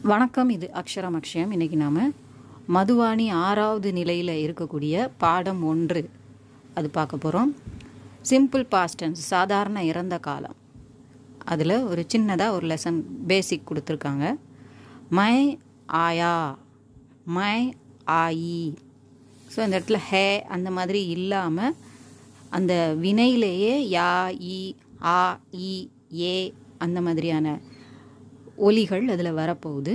வணக்கம், இது அக்ஷரம் அக்ஷயம். இன்றைக்கி நாம் மதுவாணி 6வது நிலையில் இருக்கக்கூடிய பாடம் 1 அது பார்க்க போகிறோம். சிம்பிள் பாஸ்ட் டென்ஸ், சாதாரண இறந்த காலம். அதில் ஒரு சின்னதாக ஒரு லெசன் பேசிக் கொடுத்துருக்காங்க. மை ஆயா, மை ஆயி. ஸோ இந்த இடத்துல ஹே அந்த மாதிரி இல்லாமல் அந்த வினையிலேயே யா, இ, ஆ, இ, ஏ அந்த மாதிரியான ஒலிகள் அதில் வரப்போகுது.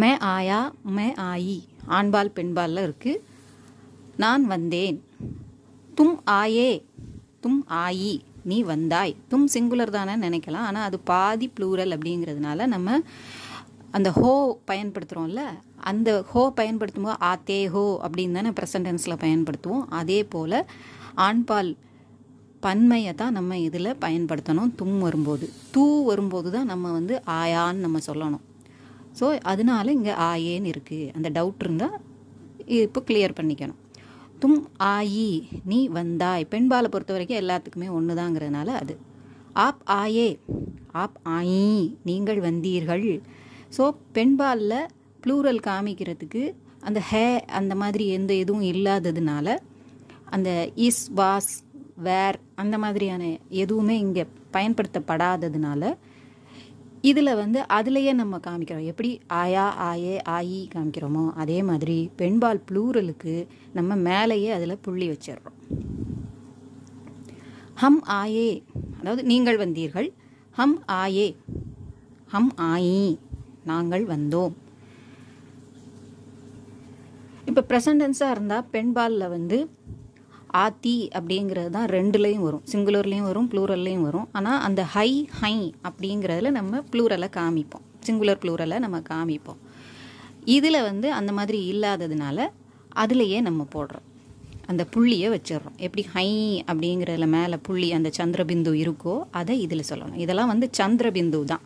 மே ஆயா, மே ஆயி ஆண்பால் பெண்பாலில் இருக்குது. நான் வந்தேன். தும் ஆயே, தும் ஆயி நீ வந்தாய். தும் சிங்குலர் தானே நினைக்கலாம், ஆனால் அது பாதி ப்ளூரல் அப்படிங்கிறதுனால நம்ம அந்த ஹோ பயன்படுத்துகிறோம்ல, அந்த ஹோ பயன்படுத்தும் போது ஆத்தே ஹோ அப்படின்னு தானே ப்ரெசன்ட் டென்ஸில் பயன்படுத்துவோம். அதே போல் ஆண்பால் பன்மையை தான் நம்ம இதில் பயன்படுத்தணும். தும் வரும்போது, தூ வரும்போது தான் நம்ம ஆயான்னு நம்ம சொல்லணும். ஸோ அதனால இங்கே ஆயேன்னு இருக்குது. அந்த டவுட் இருந்தால் இப்போ கிளியர் பண்ணிக்கணும். தும் ஆயி நீ வந்தாய். பெண்பாலை பொறுத்த வரைக்கும் எல்லாத்துக்குமே ஒன்று தாங்கிறதுனால அது. ஆப் ஆயே, ஆப் ஆயி நீங்கள் வந்தீர்கள். ஸோ பெண்பாலில் ப்ளூரல் காமிக்கிறதுக்கு அந்த ஹே அந்த மாதிரி எந்த எதுவும் இல்லாததுனால அந்த இஸ், வாஸ், வேர் அந்த மாதிரியான எதுவுமே இங்கே பயன்படுத்தப்படாததுனால இதில் அதுலேயே நம்ம காமிக்கிறோம். எப்படி ஆயா, ஆயே, ஆயி காமிக்கிறோமோ அதே மாதிரி பெண்பால் ப்ளூரலுக்கு நம்ம மேலேயே அதில் புள்ளி வச்சிடுறோம். ஹம் ஆயே, அதாவது நீங்கள் வந்தீர்கள். ஹம் ஆயே, ஹம் ஆயி நாங்கள் வந்தோம். இப்போ ப்ரெசன்ட் டென்ஸாக இருந்தால் பெண்பாலில் ஆத்தி அப்படிங்கிறது தான் ரெண்டுலேயும் வரும். சிங்குலர்லேயும் வரும், ப்ளூரல்லையும் வரும். ஆனால் அந்த ஹை, ஹை அப்படிங்கிறதுல நம்ம ப்ளூரலை காமிப்போம், சிங்குலர் ப்ளூரலை நம்ம காமிப்போம். இதில் அந்த மாதிரி இல்லாததுனால அதுலேயே நம்ம போடுறோம், அந்த புள்ளியை வச்சிடுறோம். எப்படி ஹை அப்படிங்கிறதுல மேலே புள்ளி அந்த சந்திரபிந்து இருக்கோ அதை இதில் சொல்லணும். இதெல்லாம் சந்திரபிந்து தான்.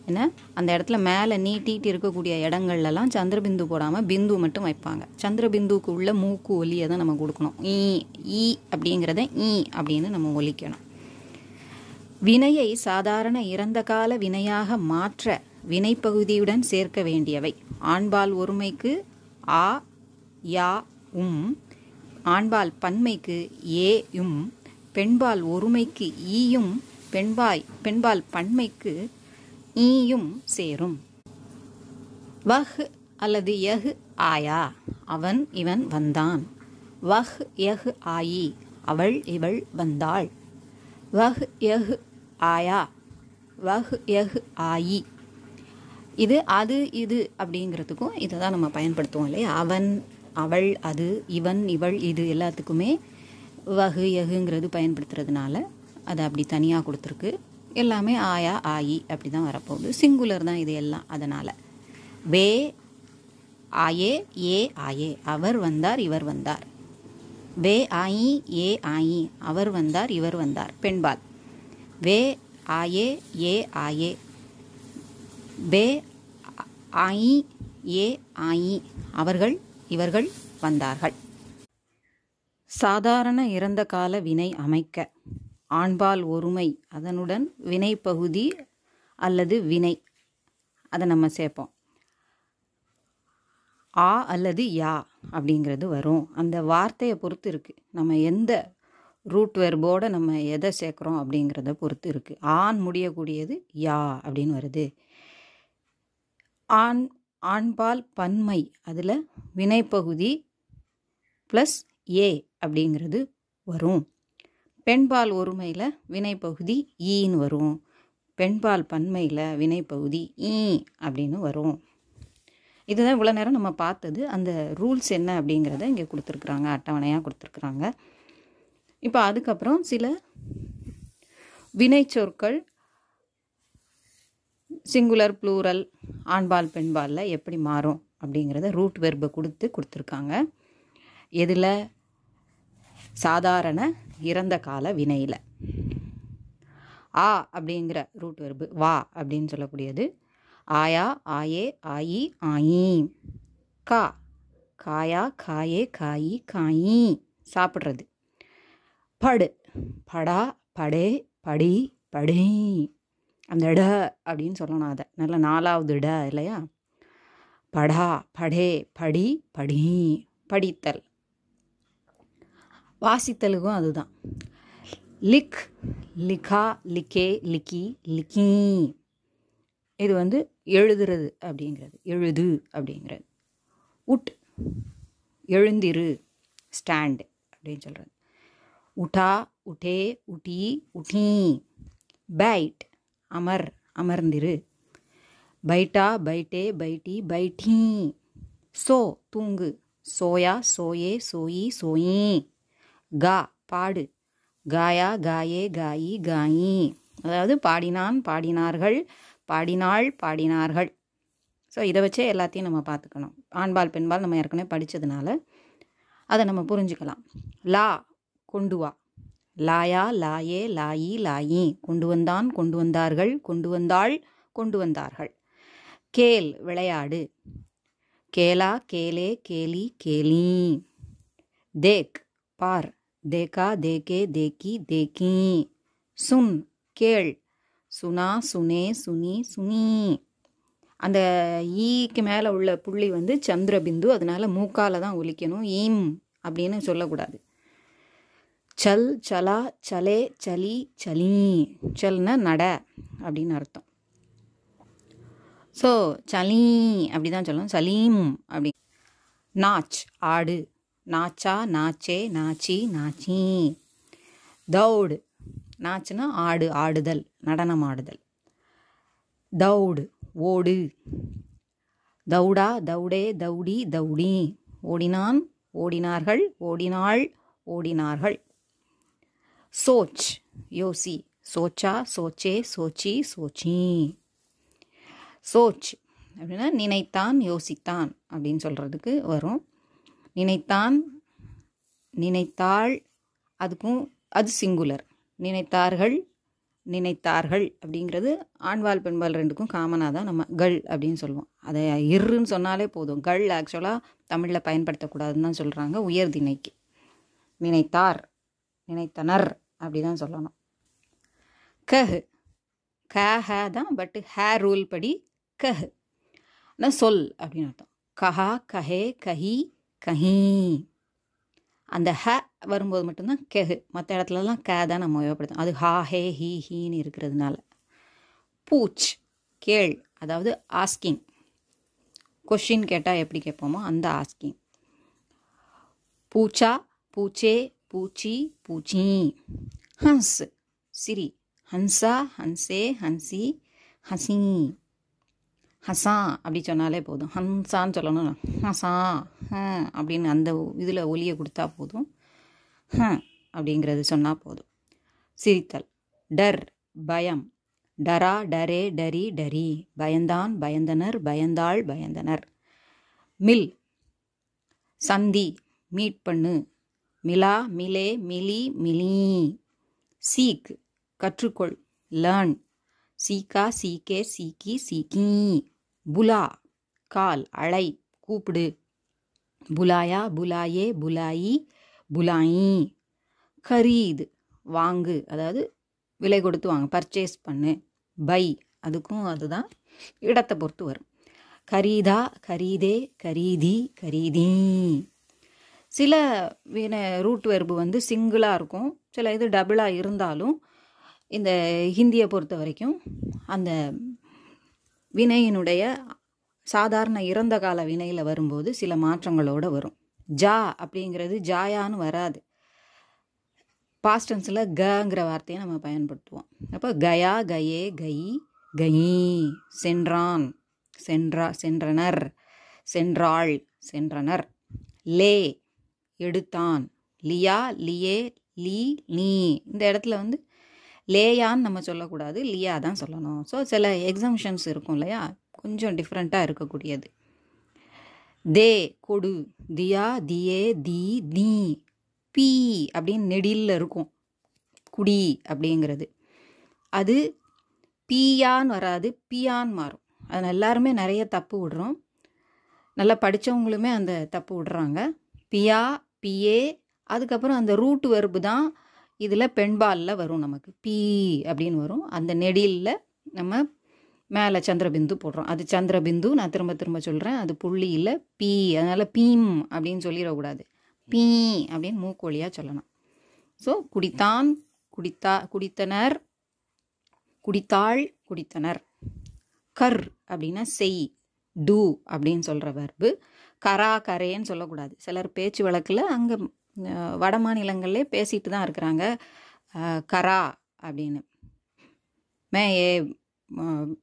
ஏன்னா அந்த இடத்துல மேலே நீட்டிட்டு இருக்கக்கூடிய இடங்கள்லாம் சந்திரபிந்து போடாமல் பிந்து மட்டும் வைப்பாங்க. சந்திரபிந்துக்கு உள்ள மூக்கு ஒலியை தான் நம்ம கொடுக்கணும். ஈ அப்படிங்கிறத ஈ அப்படின்னு நம்ம ஒலிக்கணும். வினையை சாதாரண இறந்த கால வினையாக மாற்ற வினைப்பகுதியுடன் சேர்க்க வேண்டியவை. ஆண்பால் ஒருமைக்கு ஆ, யா, ஆண்பால் பன்மைக்கு ஏயும், பெண்பால் ஒருமைக்கு ஈயும், பெண்பால் பன்மைக்கு ஈயும் சேரும். வஹ் அல்லது யஹ் ஆயா, அவன் இவன் வந்தான். வஹ் யஹ் ஆயி, அவள் இவள் வந்தாள். வஹ் யஹ் ஆயா, வஹ் யஹ் ஆயி. இது அது இது அப்படிங்கிறதுக்கும் இதை தான் நம்ம பயன்படுத்துவோம் இல்லையா. அவன், அவள், அது, இவன், இவள், இது எல்லாத்துக்குமே வஹ் யஹுங்கிறது பயன்படுத்துறதுனால அது அப்படி தனியாக கொடுத்துருக்கு. எல்லாமே ஆயா, ஆயி அப்படி தான் வரப்போகுது. சிங்குலர் தான் இது எல்லாம். அதனால் வே ஆயே, ஏ ஆயே, அவர் வந்தார், இவர் வந்தார். வே ஆயி, ஏ ஆயி, அவர் வந்தார், இவர் வந்தார். பெண்பால் வே ஆயே, ஏ ஆயே, வே ஆயி, ஏ ஆயி, அவர்கள் இவர்கள் வந்தார்கள். சாதாரண இறந்த கால வினை அமைக்க ஆண்பால் ஒருமை அதனுடன் வினைப்பகுதி அல்லது வினை அதை நம்ம சேர்ப்போம். ஆ அல்லது யா அப்படிங்கிறது வரும். அந்த வார்த்தையை பொறுத்து இருக்குது, நம்ம எந்த ரூட் வெர்போடு நம்ம எதை சேர்க்குறோம் அப்படிங்கிறத பொறுத்து இருக்குது. ஆண் முடியக்கூடியது யா அப்படின்னு வருது. ஆண்பால் பன்மை அதில் வினைப்பகுதி ப்ளஸ் ஏ அப்படிங்கிறது வரும். பெண்பால் ஒருமையில் வினைப்பகுதி ஈன்னு வரும். பெண்பால் பன்மையில் வினைப்பகுதி ஈ அப்படின்னு வரும். இதுதான் இவ்வளோ நேரம் நம்ம பார்த்தது. அந்த ரூல்ஸ் என்ன அப்படிங்கிறத இங்கே கொடுத்துருக்குறாங்க, அட்டவணையாக கொடுத்துருக்குறாங்க. இப்போ அதுக்கப்புறம் சில வினைச்சொற்கள் சிங்குலர் ப்ளூரல் ஆண்பால் பெண்பாலில் எப்படி மாறும் அப்படிங்கிறத ரூட் வெர்பை கொடுத்துருக்காங்க. எதில்? சாதாரண இறந்த கால வினையில். ஆ அப்படிங்கிற ரூட் வெர்பு வா அப்படின்னு சொல்லக்கூடியது. ஆயா, ஆயே, ஆயி, ஆயி. கா, காயா, காயே, காயி, காயி சாப்பிட்றது. படு, படா, படே, படி, படே. அந்த ட அப்படின்னு சொல்லணும். அதை நல்ல 4வது ட இல்லையா? படா, படே, படி, படி, படித்தல். வாசித்தலுக்கும் அதுதான். லிக், லிகா, லிக்கே, லிக்கி, லிக்கி. இது வந்து எழுதுறது அப்படிங்கிறது, எழுது அப்படிங்கிறது. உட், எழுந்திரு, ஸ்டாண்டு அப்படின்னு சொல்கிறது. உட்டா, உட்டே, உட்டி, உட்டி. பைட், அமர், அமர்ந்திரு. பைட்டா, பைட்டே, பைட்டி, பைட்டி. சோ, தூங்கு. சோயா, சோயே, சோயி, சோயி. கா, பாடு. காயா, காயே, காயி, காயி. அதாவது பாடினான், பாடினார்கள், பாடினாள், பாடினார்கள். ஸோ இதை வச்சே எல்லாத்தையும் நம்ம பார்த்துக்கணும். ஆண்பால் பெண்பால் நம்ம ஏற்கனவே படித்ததுனால அதை நம்ம புரிஞ்சுக்கலாம். லா, கொண்டு வா. லாயா, லாயே, லாயி, லாயி. கொண்டு வந்தான், கொண்டு வந்தார்கள், கொண்டு வந்தாள், கொண்டு வந்தார்கள். கேல், விளையாடு. கேலா, கேலே, கேலி, கேலி. தேக், பார். தேக்கா, தேக்கே, தேக்கி, தேக்கி. சுன், கேள். சுனா, சுனே, சுனி, சுனி. அந்த ஈக்கு மேலே உள்ள புள்ளி வந்து சந்திரபிந்து, அதனால மூக்கால தான் ஒலிக்கணும். ஈம் அப்படின்னு சொல்லக்கூடாது. சல், சலா, சலே, சலி, சலி. சல்னா நட அப்படின்னு அர்த்தம். ஸோ சலீ அப்படி தான் சொல்லணும். சலீம் அப்படி. நாச், ஆடு. நாச்சா, நாச்சே, நாச்சி, நாச்சி. தௌடு, நாச்சுனா ஆடு, ஆடுதல், நடனம் ஆடுதல். தௌடு, ஓடு. தௌடா, தௌடே, தௌடி, தௌடி. ஓடினான், ஓடினார்கள், ஓடினாள், ஓடினார்கள். சோச், யோசி. சோச்சா, சோச்சே, சோச்சி, சோச்சி. சோச் அப்படின்னா நினைத்தான், யோசித்தான் அப்படின்னு சொல்கிறதுக்கு வரும். நினைத்தான், நினைத்தாள், அதுக்கும் அது சிங்குலர். நினைத்தார்கள், நினைத்தார்கள் அப்படிங்கிறது ஆண்பால் பெண்பால் ரெண்டுக்கும் காமனாக தான் நம்ம கள் அப்படின்னு சொல்லுவோம். அதை இருன்னு சொன்னாலே போதும். கள் ஆக்சுவலாக தமிழில் பயன்படுத்தக்கூடாதுன்னு தான் சொல்கிறாங்க உயர்திணைக்கு. நினைத்தார், நினைத்தனர் அப்படி தான் சொல்லணும். கஹ், கஹ தான், பட்டு ஹே ரூல் படி கஹ் சொல் அப்படின்னு அர்த்தம். கஹா, கஹே, கஹி, கஹி. அந்த ஹ வரும்போது மட்டும்தான் கெஹு. மற்ற இடத்துலலாம் க தான் நம்ம உபயோகப்படுத்தோம். அது ஹா, ஹே, ஹீ, ஹீன்னு இருக்கிறதுனால. பூச், கேள், அதாவது ஆஸ்கிங். கொஷின் கேட்டால் எப்படி கேட்போமோ அந்த ஆஸ்கிங். பூச்சா, பூச்சே, பூச்சி, பூச்சி. ஹன்ஸ், சிரி. ஹன்சா, ஹன்சே, ஹன்சி, ஹசி. ஹசா அப்படி சொன்னாலே போதும். ஹன்சான்னு சொல்லணும். ஹசா, அப்படின்னு அந்த இதில் ஒலியை கொடுத்தா போதும். அப்படிங்கிறது சொன்னால் போதும். சிரித்தல். டர், பயம். டரா, டரே, டரி, டரி. பயந்தான், பயந்தனர், பயந்தாள், பயந்தனர். மில், சந்தி, மீட் பண்ணு. மிலா, மிலே, மிலி, மிலி. சீக், கற்றுக்கொள், லேர்ன். சீக்கா, சீக்கே, சீக்கி, சீக்கி. புலா, கால், அழை, கூப்பிடு. புலாயா, புலாயே, புலாயி, புலாயி. கரீது, வாங்கு, அதாவது விலை கொடுத்து வாங்க, பர்ச்சேஸ் பண்ணு. பை, அதுக்கும் அதுதான் இடத்தை பொறுத்து வரும். கரீதா, கரீதே, கரீதி, கரீதி. சில ரூட் வெர்பு வந்து சிங்கிளாக இருக்கும், சில இது டபுளாக இருந்தாலும் இந்த ஹிந்தியை பொறுத்த வரைக்கும் அந்த வினையினுடைய சாதாரண இறந்த கால வினையில் வரும்போது சில மாற்றங்களோடு வரும். ஜா அப்படிங்கிறது ஜாயான்னு வராது. பாஸ்டன்ஸில் கங்கிற வார்த்தையை நம்ம பயன்படுத்துவோம். அப்போ கயா, கயே, கயி, கயி. சென்றான், சென்றா, சென்றனர், சென்றாள், சென்றனர். லே, எடுத்தான். லியா, லியே, லீ, நீ. இந்த இடத்துல வந்து லேயான்னு நம்ம சொல்லக்கூடாது, லியா தான் சொல்லணும். ஸோ சில எக்ஸம்ஷன்ஸ் இருக்கும் இல்லையா, கொஞ்சம் டிஃப்ரெண்ட்டாக இருக்கக்கூடியது. தே, கொடு. தியா, தியே, தி, தி. பி அப்படின்னு நெடியில் இருக்கும் குடி அப்படிங்கிறது. அது பியான்னு வராது, பியான்னு மாறும். அது எல்லாருமே நிறைய தப்பு விடுறோம். நல்லா படித்தவங்களுமே அந்த தப்பு விடுறாங்க. பியா, பியே, அதுக்கப்புறம் அந்த ரூட் வெர்பு தான் இதில் பெண்பாலில் வரும். நமக்கு பி அப்படின்னு வரும். அந்த நெடிலில் நம்ம மேலே சந்திரபிந்து போடுறோம். அது சந்திரபிந்து, நான் திரும்ப திரும்ப சொல்கிறேன், அது புள்ளி இல்லை, பீ. அதனால் பீம் அப்படின்னு சொல்லிடக்கூடாது, பீ அப்படின்னு மூக்கு வழியாக சொல்லணும். ஸோ குடித்தான், குடித்தனர், குடித்தாள், குடித்தனர். கர் அப்படின்னா செய், டூ அப்படின்னு சொல்கிற வெர்பு. கரா கரேன்னு சொல்லக்கூடாது. சிலர் பேச்சு வழக்கில் அங்கே வட மாநிலங்கள்லே பேசிட்டு தான் இருக்கிறாங்க கரா அப்படின்னு. மே ஏ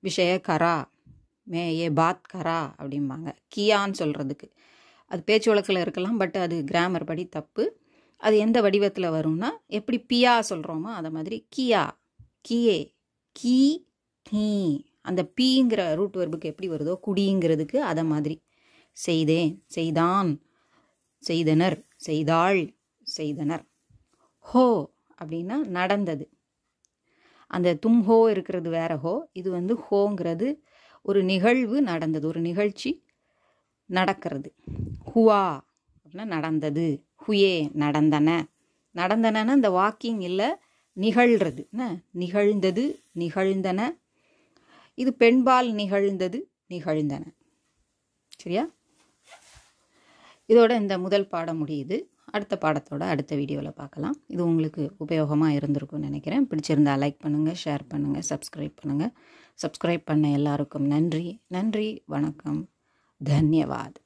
விஷய கரா, மே ஏ பாத் கரா அப்படிம்பாங்க கியான்னு சொல்கிறதுக்கு. அது பேச்சு வழக்கில் இருக்கலாம், பட் அது கிராமர் படி தப்பு. அது எந்த வடிவத்தில் வரும்னா, எப்படி பியா சொல்கிறோமோ அதை மாதிரி கியா, கியே, கீ, கீ. அந்த பீங்கிற ரூட் வெர்புக்கு எப்படி வருதோ குடிங்கிறதுக்கு அதை மாதிரி. செய்தேன், செய்தான், செய்தனர், செய்தாள், செய்தனர். ஹோ அப்படின்னா நடந்தது. அந்த தும் ஹோ இருக்கிறது வேற ஹோ, இது வந்து ஹோங்கிறது ஒரு நிகழ்வு நடந்தது, ஒரு நிகழ்ச்சி நடக்கிறது. ஹுவா அப்படின்னா நடந்தது, ஹுயே நடந்தன. நடந்தனன்னா இந்த வாக்கிங் இல்லை, நிகழ்கிறது, நிகழ்ந்தது, நிகழ்ந்தன. இது பெண்பால் நிகழ்ந்தது, நிகழ்ந்தன. சரியா? இதோட இந்த முதல் பாடம் முடியுது. அடுத்த பாடத்தோட அடுத்த வீடியோவில் பார்க்கலாம். இது உங்களுக்கு உபயோகமாக இருந்திருக்கும்னு நினைக்கிறேன். பிடிச்சிருந்தா லைக் பண்ணுங்கள், ஷேர் பண்ணுங்கள், சப்ஸ்கிரைப் பண்ணுங்கள். சப்ஸ்கிரைப் பண்ண எல்லாருக்கும் நன்றி. நன்றி, வணக்கம், தன்யவாத்.